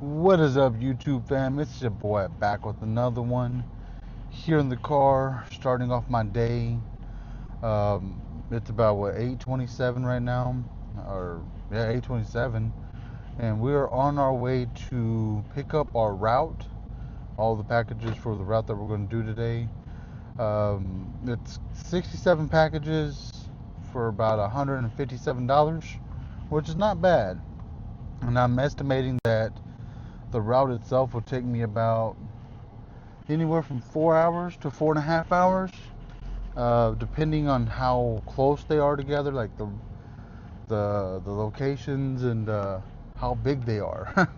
What is up, YouTube fam? It's your boy back with another one. Here in the car, starting off my day. It's about 8:27 right now, or yeah, 8:27, and we are on our way to pick up our route, all the packages for the route that we're going to do today. It's 67 packages for about $157, which is not bad. And I'm estimating that the route itself will take me about anywhere from 4 hours to 4.5 hours, depending on how close they are together, like the locations and how big they are.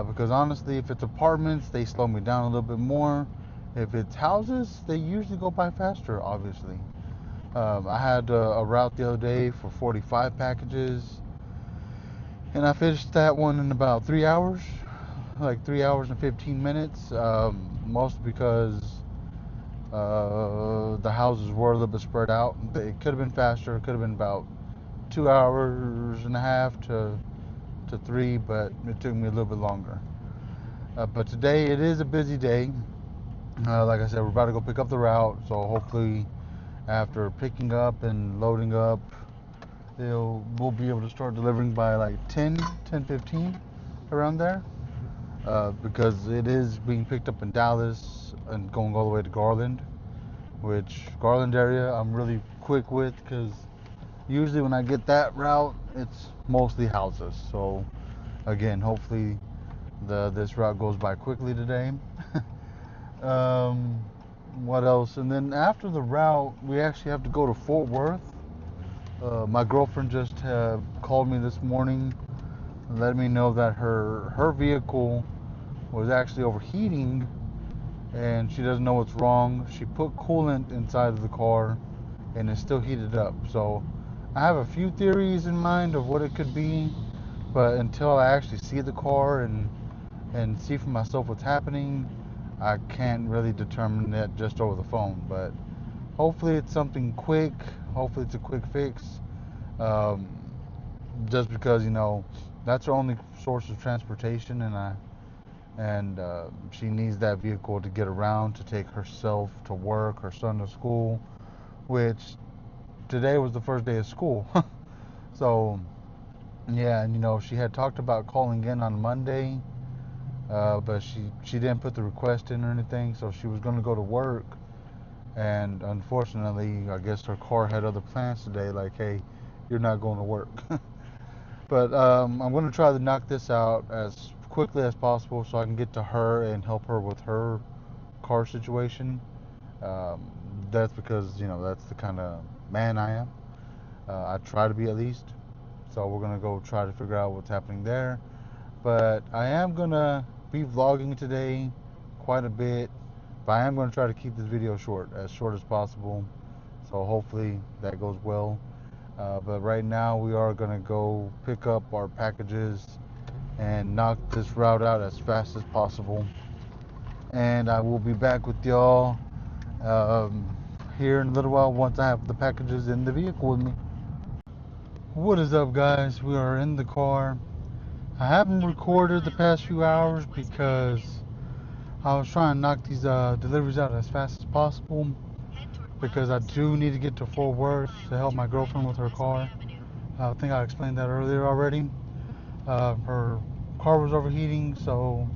Because honestly, if it's apartments, they slow me down a little bit more. If it's houses, they usually go by faster. Obviously, I had a route the other day for 45 packages, and I finished that one in about 3 hours, like 3 hours and 15 minutes. Mostly because the houses were a little bit spread out. It could have been faster. It could have been about 2 hours and a half to three, but it took me a little bit longer. But today it is a busy day. Like I said, we're about to go pick up the route, so hopefully after picking up and loading up, we'll be able to start delivering by like 10:15 around there. Because it is being picked up in Dallas and going all the way to Garland, which Garland area I'm really quick with because usually when I get that route, it's mostly houses. So again, hopefully this route goes by quickly today. um, what else? And then after the route, we actually have to go to Fort Worth. My girlfriend just called me this morning and let me know that her vehicle was actually overheating and she doesn't know what's wrong. She put coolant inside of the car and it's still heated up. So I have a few theories in mind of what it could be, but until I actually see the car and see for myself what's happening, I can't really determine that just over the phone. But hopefully it's something quick. Hopefully it's a quick fix. Um, just because that's her only source of transportation, and she needs that vehicle to get around, to take herself to work, her son to school, which today was the first day of school. So yeah, and she had talked about calling in on Monday, but she didn't put the request in or anything, so she was going to go to work, and unfortunately, I guess her car had other plans today, like, hey, you're not going to work. But I'm going to try to knock this out as quickly as possible so I can get to her and help her with her car situation. Um, that's because, that's the kind of man I am. I try to be, at least. So we're going to go try to figure out what's happening there. But I am going to be vlogging today quite a bit. But I am going to try to keep this video as short as possible. So hopefully that goes well. But right now we are going to go pick up our packages and knock this route out as fast as possible. And I will be back with y'all um, here in a little while once I have the packages in the vehicle with me. What is up, guys? We are in the car. I haven't recorded the past few hours because I was trying to knock these deliveries out as fast as possible, because I do need to get to Fort Worth to help my girlfriend with her car. I think I explained that earlier already. Her car was overheating, so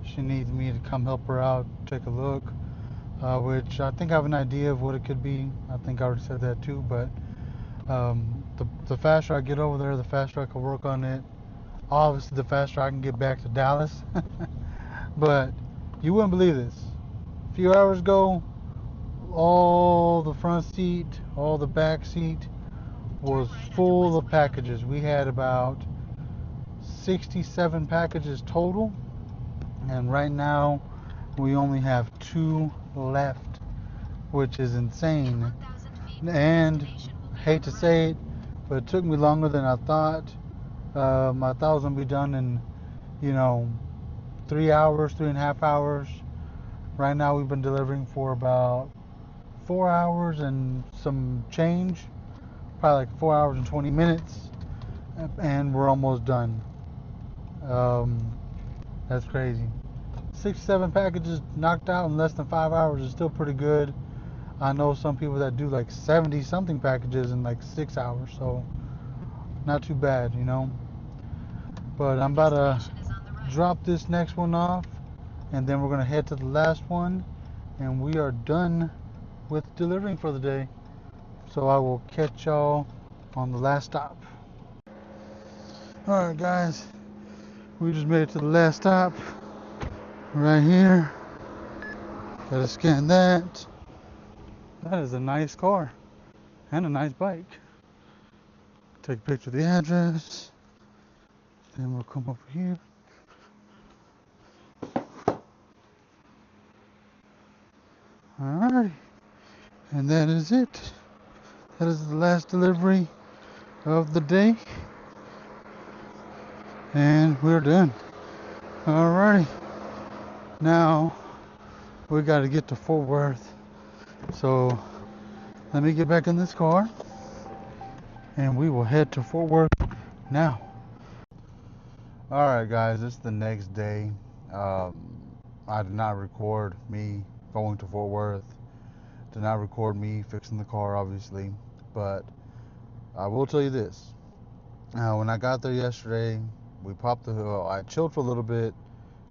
she needs me to come help her out, take a look, which I think I have an idea of what it could be. I think I already said that too, but the faster I get over there, the faster I can work on it. Obviously, the faster I can get back to Dallas. But you wouldn't believe this. A few hours ago, all the front seat, all the back seat was full of packages. We had about 67 packages total, and right now we only have 2 left, which is insane. And hate to say it, but it took me longer than I thought. I thought it was gonna be done in, you know, 3 hours, 3.5 hours. Right now we've been delivering for about 4 hours and some change, probably like 4 hours and 20 minutes, and we're almost done. Um, That's crazy. 6, 7 packages knocked out in less than 5 hours is still pretty good. I know some people that do like 70 something packages in like 6 hours, so not too bad, you know. But I'm about to drop this next one off, and then we're gonna head to the last one, and we are done with delivering for the day. So I will catch y'all on the last stop. Alright guys, we just made it to the last stop right here. Gotta scan that. That is a nice car and a nice bike. Take a picture of the address. Then we'll come over here. Alright, and that is it. That is the last delivery of the day, and we're done. Alrighty, now we got to get to Fort Worth. So let me get back in this car, and we will head to Fort Worth now. Alright guys, it's the next day. I did not record me going to Fort Worth. Did not record me fixing the car, obviously. But I will tell you this. When I got there yesterday, we popped the hill. I chilled for a little bit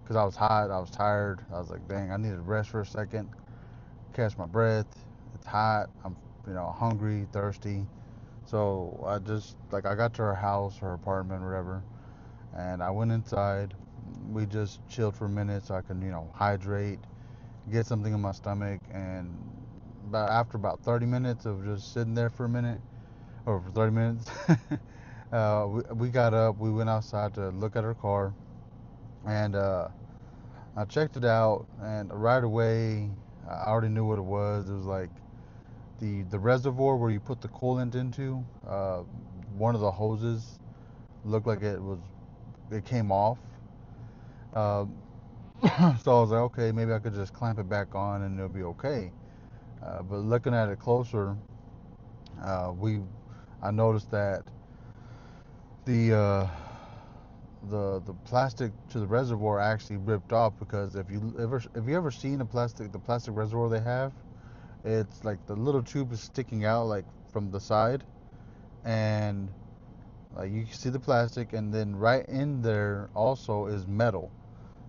because I was hot. I was tired. I was like, dang, I needed rest for a second. Catch my breath. It's hot. I'm, hungry, thirsty. So I got to her house, her apartment, whatever. And I went inside. We just chilled for a minute so I can, hydrate, get something in my stomach. And after about 30 minutes of just sitting there for a minute, or for 30 minutes, we got up. We went outside to look at her car. And I checked it out. And right away, I already knew what it was. It was like the reservoir where you put the coolant into. One of the hoses looked like it came off. Uh, so I was like, okay, maybe I could just clamp it back on and it'll be okay. But looking at it closer, I noticed that the uh, the plastic to the reservoir actually ripped off, because if you ever seen the plastic reservoir they have, it's like the little tube is sticking out like from the side, and like you can see the plastic, and then right in there also is metal.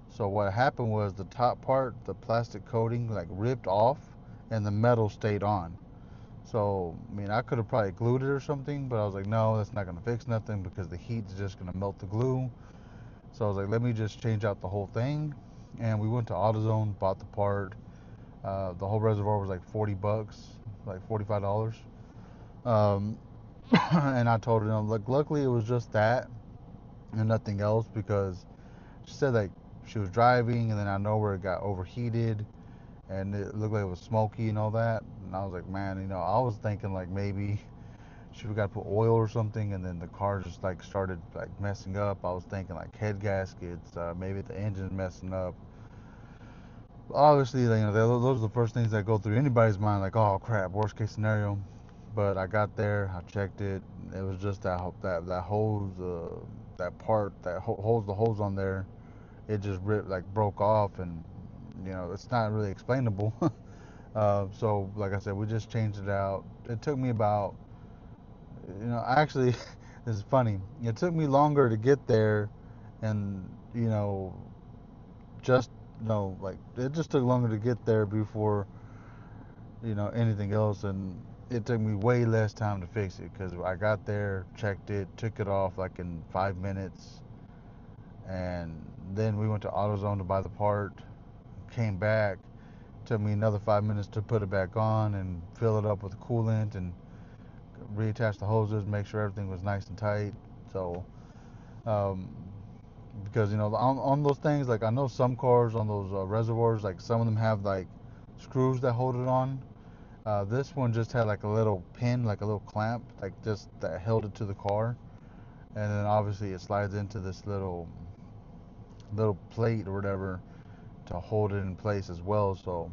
So what happened was the top part, the plastic coating, like ripped off, and the metal stayed on. So I mean, I could have probably glued it or something, but I was like, no, that's not gonna fix nothing because the heat's just gonna melt the glue. So I was like, let me just change out the whole thing. And we went to AutoZone, bought the part. The whole reservoir was like $40, like $45. Um, and I told her, look, luckily it was just that and nothing else, because she said like she was driving, and then I know where it got overheated and it looked like it was smoky and all that. And I was like, man, I was thinking like maybe she forgot to put oil or something, and then the car just like started like messing up. I was thinking like head gaskets, maybe the engine's messing up. Obviously, those are the first things that go through anybody's mind, like, oh crap, worst case scenario. But I got there, I checked it. It was just that hose, that part that holds the hose on there. It just ripped, like broke off, and it's not really explainable. So like I said, we just changed it out. It took me about, actually, this is funny. It took me longer to get there, and just like it just took longer to get there before anything else, and it took me way less time to fix it because I got there, checked it, took it off like in 5 minutes, and then we went to AutoZone to buy the part. Came back, took me another 5 minutes to put it back on and fill it up with coolant and reattach the hoses, make sure everything was nice and tight. So um, because on those things, like I know some cars on those reservoirs, like some of them have like screws that hold it on. This one just had like a little pin, like a little clamp, like just that held it to the car, and then obviously it slides into this little plate or whatever to hold it in place as well. So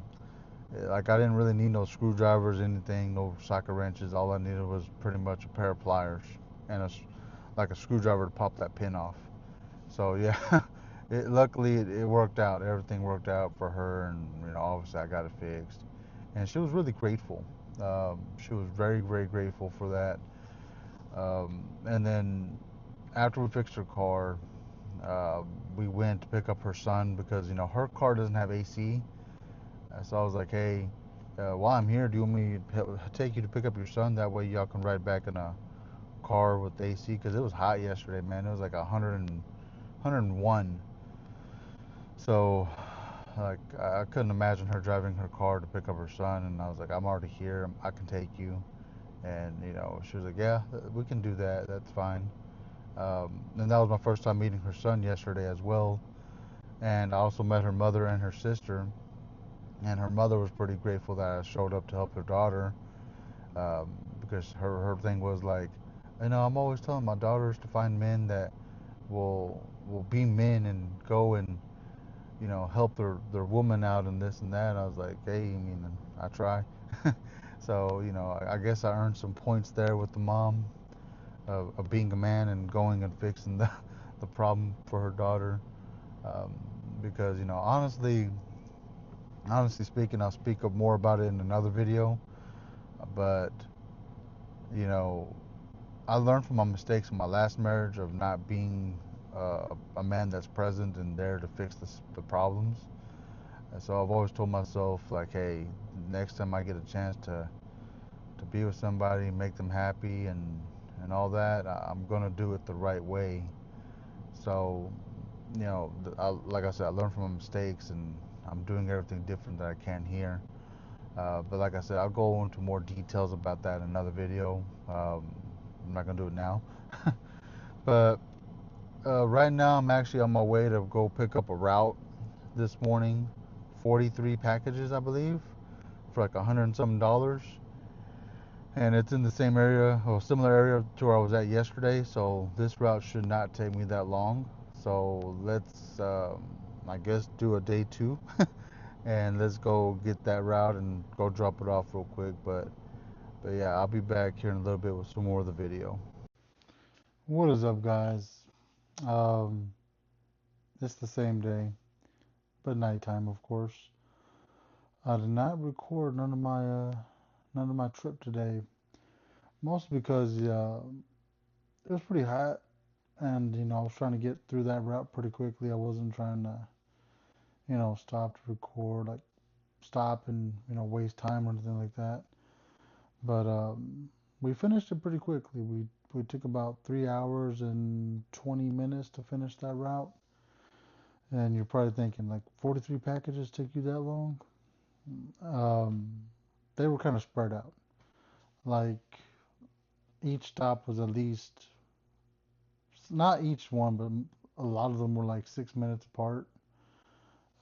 like I didn't really need no screwdrivers, anything, no socket wrenches. All I needed was pretty much a pair of pliers and like a screwdriver to pop that pin off. So yeah, luckily it worked out. Everything worked out for her, and obviously I got it fixed, and she was really grateful. She was very, very grateful for that. And then after we fixed her car, uh, we went to pick up her son because her car doesn't have AC. So I was like, hey, while I'm here, do you want me to take you to pick up your son? That way y'all can ride back in a car with AC because it was hot yesterday, man. It was like 101. So like I couldn't imagine her driving her car to pick up her son, and I was like, I'm already here. I can take you. And she was like, yeah, we can do that. That's fine. And that was my first time meeting her son yesterday as well. And I also met her mother and her sister. And her mother was pretty grateful that I showed up to help her daughter, because her thing was like, I'm always telling my daughters to find men that will be men and go and help their woman out and this and that. And I was like, hey, I mean, I try. So I guess I earned some points there with the mom of being a man and going and fixing the problem for her daughter. Um, because honestly speaking, I'll speak up more about it in another video. But you know, I learned from my mistakes in my last marriage of not being a man that's present and there to fix the problems. And so I've always told myself, like, hey, next time I get a chance to be with somebody, make them happy, and all that, I'm gonna do it the right way. So, like I said, I learned from my mistakes, and I'm doing everything different that I can here. But like I said, I'll go into more details about that in another video. I'm not gonna do it now. But right now, I'm actually on my way to go pick up a route this morning. 43 packages, I believe, for like $100 and some dollars. And it's in the same area or similar area to where I was at yesterday. So this route should not take me that long. So let's, I guess, do a day two. And let's go get that route and go drop it off real quick. But yeah, I'll be back here in a little bit with some more of the video. What is up, guys? Um, it's the same day, but nighttime, of course. I did not record none of my trip today, mostly because it was pretty hot, and I was trying to get through that route pretty quickly. I wasn't trying to stop to record, like stop and waste time or anything like that. But we finished it pretty quickly. We took about 3 hours and 20 minutes to finish that route. And you're probably thinking, like, 43 packages took you that long? Um, they were kind of spread out. Like, each stop was at least, not each one, but a lot of them were like 6 minutes apart.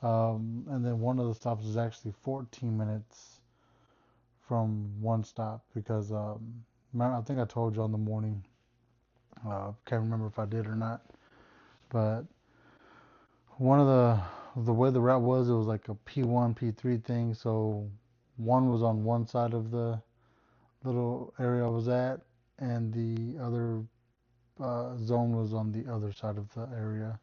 And then one of the stops was actually 14 minutes from one stop because I think I told you on the morning. Can't remember if I did or not, but one of the way the route was, it was like a P1, P3 thing. So one was on one side of the little area I was at, and the other zone was on the other side of the area.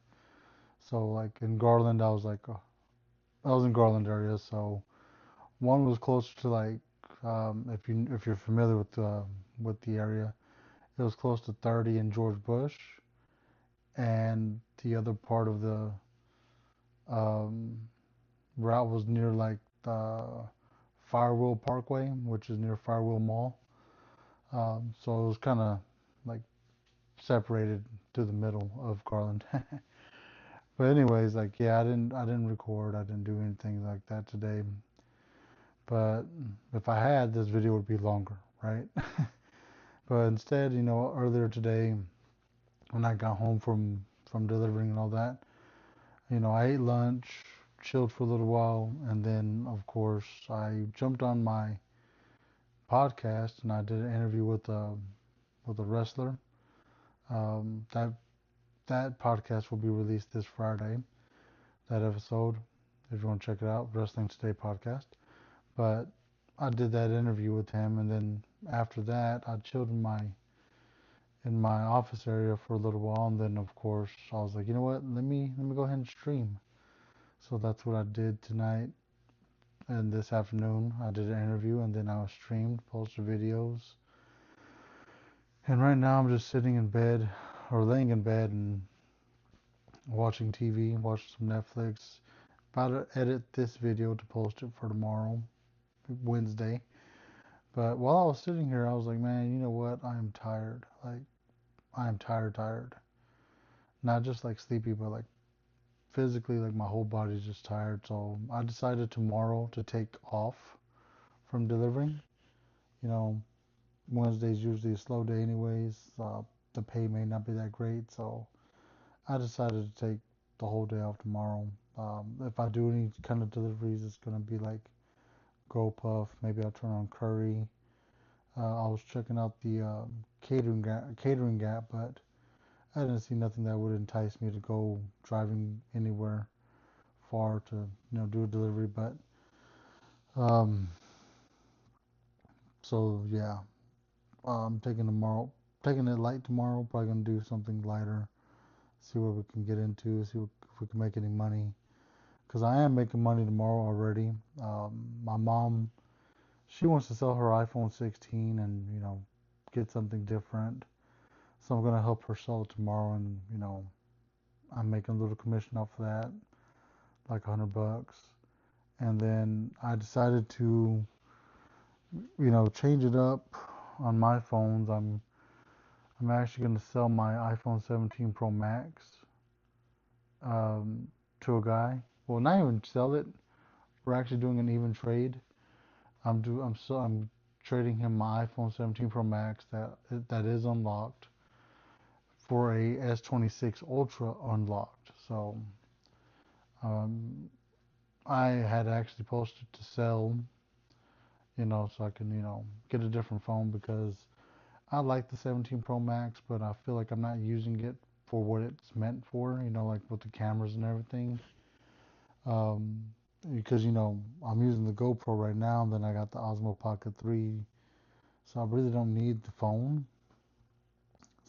So like in Garland, I was in Garland area, so one was closer to like if you're familiar with the area, it was close to 30 in George Bush, and the other part of the um, route was near like the Firewheel Parkway, which is near Firewheel Mall. So it was kind of like separated to the middle of Garland. But anyways, like yeah, I didn't record, I didn't do anything like that today. But if I had, this video would be longer, right? But instead, earlier today when I got home from delivering and all that, I ate lunch, chilled for a little while, and then of course I jumped on my podcast and I did an interview with a wrestler. That podcast will be released this Friday. That episode, if you want to check it out, Wrestling Today podcast. But I did that interview with him, and then after that, I chilled in my office area for a little while, and then of course I was like, you know what, let me go ahead and stream. So that's what I did tonight and this afternoon. I did an interview and then I streamed, posted videos. And right now I'm just sitting in bed or laying in bed and watching TV, watching some Netflix. About to edit this video to post it for tomorrow, Wednesday. But while I was sitting here, I was like, man, you know what? I am tired. Like, I am tired, tired. Not just like sleepy, but like physically, like my whole body's just tired. So I decided tomorrow to take off from delivering. You know, Wednesday's usually a slow day, anyways. The pay may not be that great, so I decided to take the whole day off tomorrow. If I do any kind of deliveries, it's gonna be like GoPuff. Maybe I'll turn on Curry. I was checking out the catering gap, but I didn't see nothing that would entice me to go driving anywhere far to do a delivery. But um, so yeah, I'm taking it light tomorrow. Probably gonna do something lighter. See what we can get into. See if we can make any money. Cause I am making money tomorrow already. My mom, she wants to sell her iPhone 16 and get something different. So I'm gonna help her sell it tomorrow, and I'm making a little commission off of that, like $100. And then I decided to change it up on my phones. I'm actually gonna sell my iPhone 17 Pro Max to a guy. Well, not even sell it. We're actually doing an even trade. I'm trading him my iPhone 17 Pro Max that is unlocked for a S26 Ultra unlocked. So um, I had actually posted to sell, so I can get a different phone because I like the 17 Pro Max, but I feel like I'm not using it for what it's meant for. Like with the cameras and everything. Um, because I'm using the GoPro right now, and then I got the Osmo Pocket 3, so I really don't need the phone.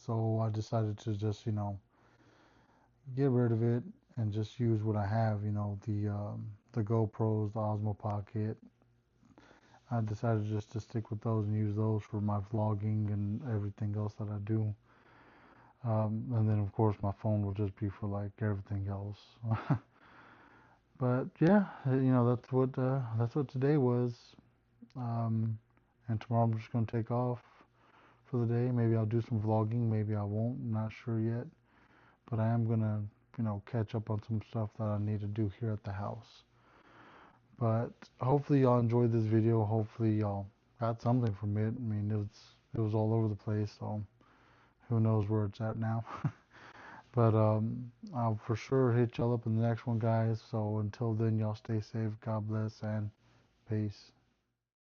So I decided to just get rid of it and just use what I have. The GoPros, the Osmo Pocket. I decided just to stick with those and use those for my vlogging and everything else that I do. And then of course my phone will just be for like everything else. But yeah, that's what today was. Um, and tomorrow I'm just gonna take off for the day. Maybe I'll do some vlogging. Maybe I won't. I'm not sure yet. But I am gonna catch up on some stuff that I need to do here at the house. But hopefully y'all enjoyed this video. Hopefully y'all got something from it. I mean, it was all over the place, so who knows where it's at now. But I'll for sure hit y'all up in the next one, guys. So until then, y'all stay safe. God bless and peace.